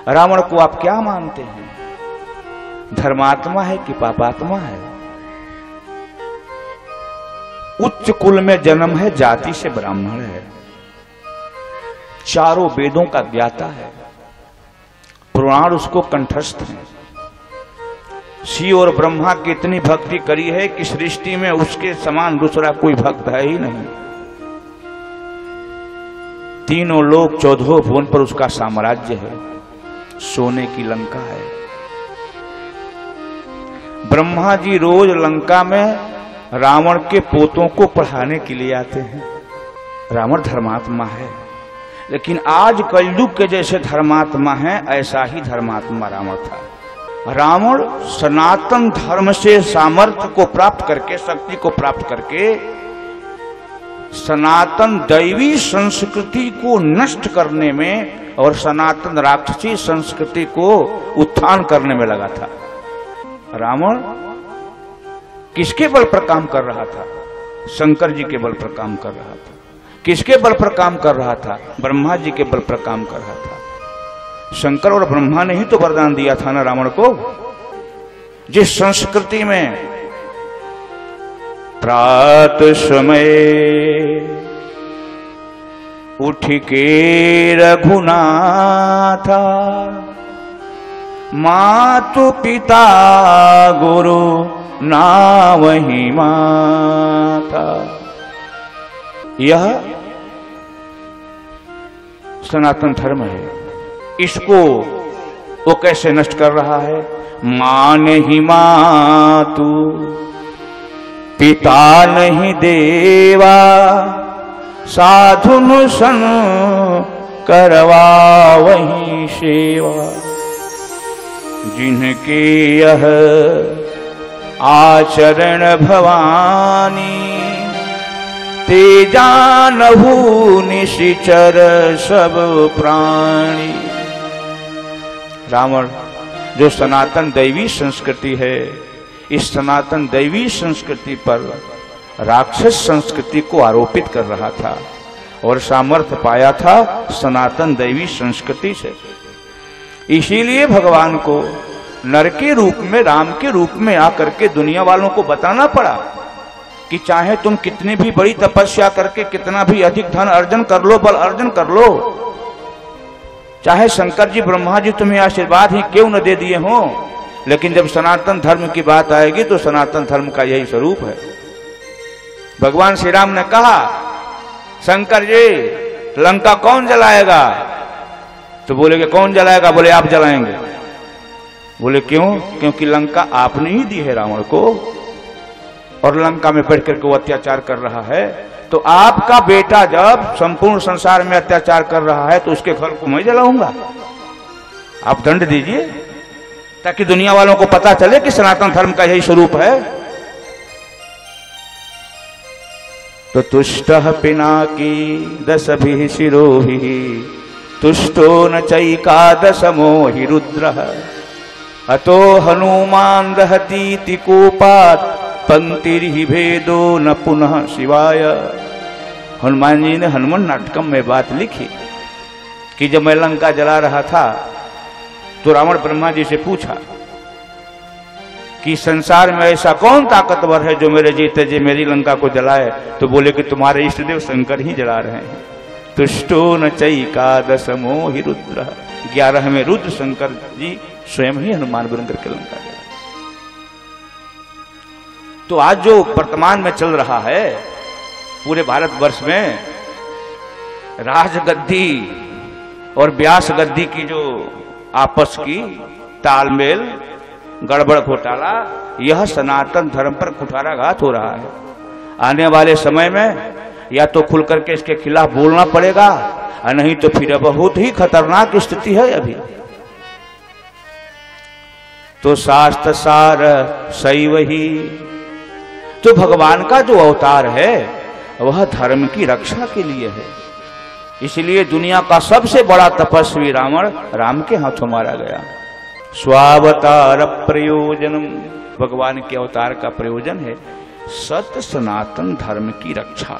रावण को आप क्या मानते हैं? धर्मात्मा है कि पापात्मा है? उच्च कुल में जन्म है, जाति से ब्राह्मण है, चारों वेदों का ज्ञाता है, पुराण उसको कंठस्थ है। शिव और ब्रह्मा की इतनी भक्ति करी है कि सृष्टि में उसके समान दूसरा कोई भक्त है ही नहीं। तीनों लोग 14 भुवन पर उसका साम्राज्य है, सोने की लंका है। ब्रह्मा जी रोज लंका में रावण के पोतों को पढ़ाने के लिए आते हैं। रावण धर्मात्मा है, लेकिन आज कलयुग के जैसे धर्मात्मा है ऐसा ही धर्मात्मा रावण था। रावण सनातन धर्म से सामर्थ्य को प्राप्त करके, शक्ति को प्राप्त करके सनातन दैवी संस्कृति को नष्ट करने में और सनातन राक्षसी संस्कृति को उत्थान करने में लगा था। रावण किसके बल पर काम कर रहा था? शंकर जी के बल पर काम कर रहा था। किसके बल पर काम कर रहा था? ब्रह्मा जी के बल पर काम कर रहा था। शंकर और ब्रह्मा ने ही तो वरदान दिया था ना रावण को। जिस संस्कृति में प्रात समय उठ के रघुनाथा, मातु पिता गुरु नावहि माता, यह सनातन धर्म है। इसको वो कैसे नष्ट कर रहा है? मां नहीं मातु, पिता नहीं देवा, साधुन सन करवा वही सेवा, जिनके यह आचरण भवानी, ते जानहु निशिचर सब प्राणी। रावण जो सनातन दैवी संस्कृति है, इस सनातन दैवी संस्कृति पर राक्षस संस्कृति को आरोपित कर रहा था और सामर्थ्य पाया था सनातन दैवी संस्कृति से। इसीलिए भगवान को नर के रूप में, राम के रूप में आकर के दुनिया वालों को बताना पड़ा कि चाहे तुम कितनी भी बड़ी तपस्या करके कितना भी अधिक धन अर्जन कर लो, बल अर्जन कर लो, चाहे शंकर जी ब्रह्मा जी तुम्हें आशीर्वाद ही क्यों न दे दिए हों, लेकिन जब सनातन धर्म की बात आएगी तो सनातन धर्म का यही स्वरूप है। भगवान श्री राम ने कहा, शंकर जी लंका कौन जलाएगा? तो बोले कि कौन जलाएगा? बोले आप जलाएंगे। बोले क्यों? क्योंकि लंका आपने ही दी है रावण को, और लंका में बैठ करके वो अत्याचार कर रहा है। तो आपका बेटा जब संपूर्ण संसार में अत्याचार कर रहा है तो उसके घर को मैं जलाऊंगा। आप दंड दीजिए ताकि दुनिया वालों को पता चले कि सनातन धर्म का यही स्वरूप है। तो तुष्टः पिनाकी दशभिः शिरोभिः, तुष्टो न चैकादशमो हि रुद्रः, अतो हनुमान दहतीति कोपात् पंक्तिर्हि भेदो न पुनः शिवाय। हनुमान जी ने हनुमान नाटकम में बात लिखी कि जब मैं लंका जला रहा था तो रावण ब्रह्मा जी से पूछा कि संसार में ऐसा कौन ताकतवर है जो मेरे जीते जी मेरी लंका को जलाए? तो बोले कि तुम्हारे इष्ट देव शंकर ही जला रहे हैं। तुष्टो न चैकादशमो हि रुद्र, 11वें रुद्र शंकर जी स्वयं ही हनुमान बन करके लंका जला। तो आज जो वर्तमान में चल रहा है पूरे भारतवर्ष में, राजगद्दी और व्यास गद्दी की जो आपस की तालमेल, गड़बड़ घोटाला, यह सनातन धर्म पर कुठाराघात हो रहा है। आने वाले समय में या तो खुल करके इसके खिलाफ बोलना पड़ेगा, और नहीं तो फिर बहुत ही खतरनाक स्थिति है अभी। तो शास्त्र सार शैव ही, तो भगवान का जो अवतार है वह धर्म की रक्षा के लिए है। इसलिए दुनिया का सबसे बड़ा तपस्वी रावण राम के हाथों मारा गया। स्वावतार प्रयोजनम, भगवान के अवतार का प्रयोजन है सत्य सनातन धर्म की रक्षा।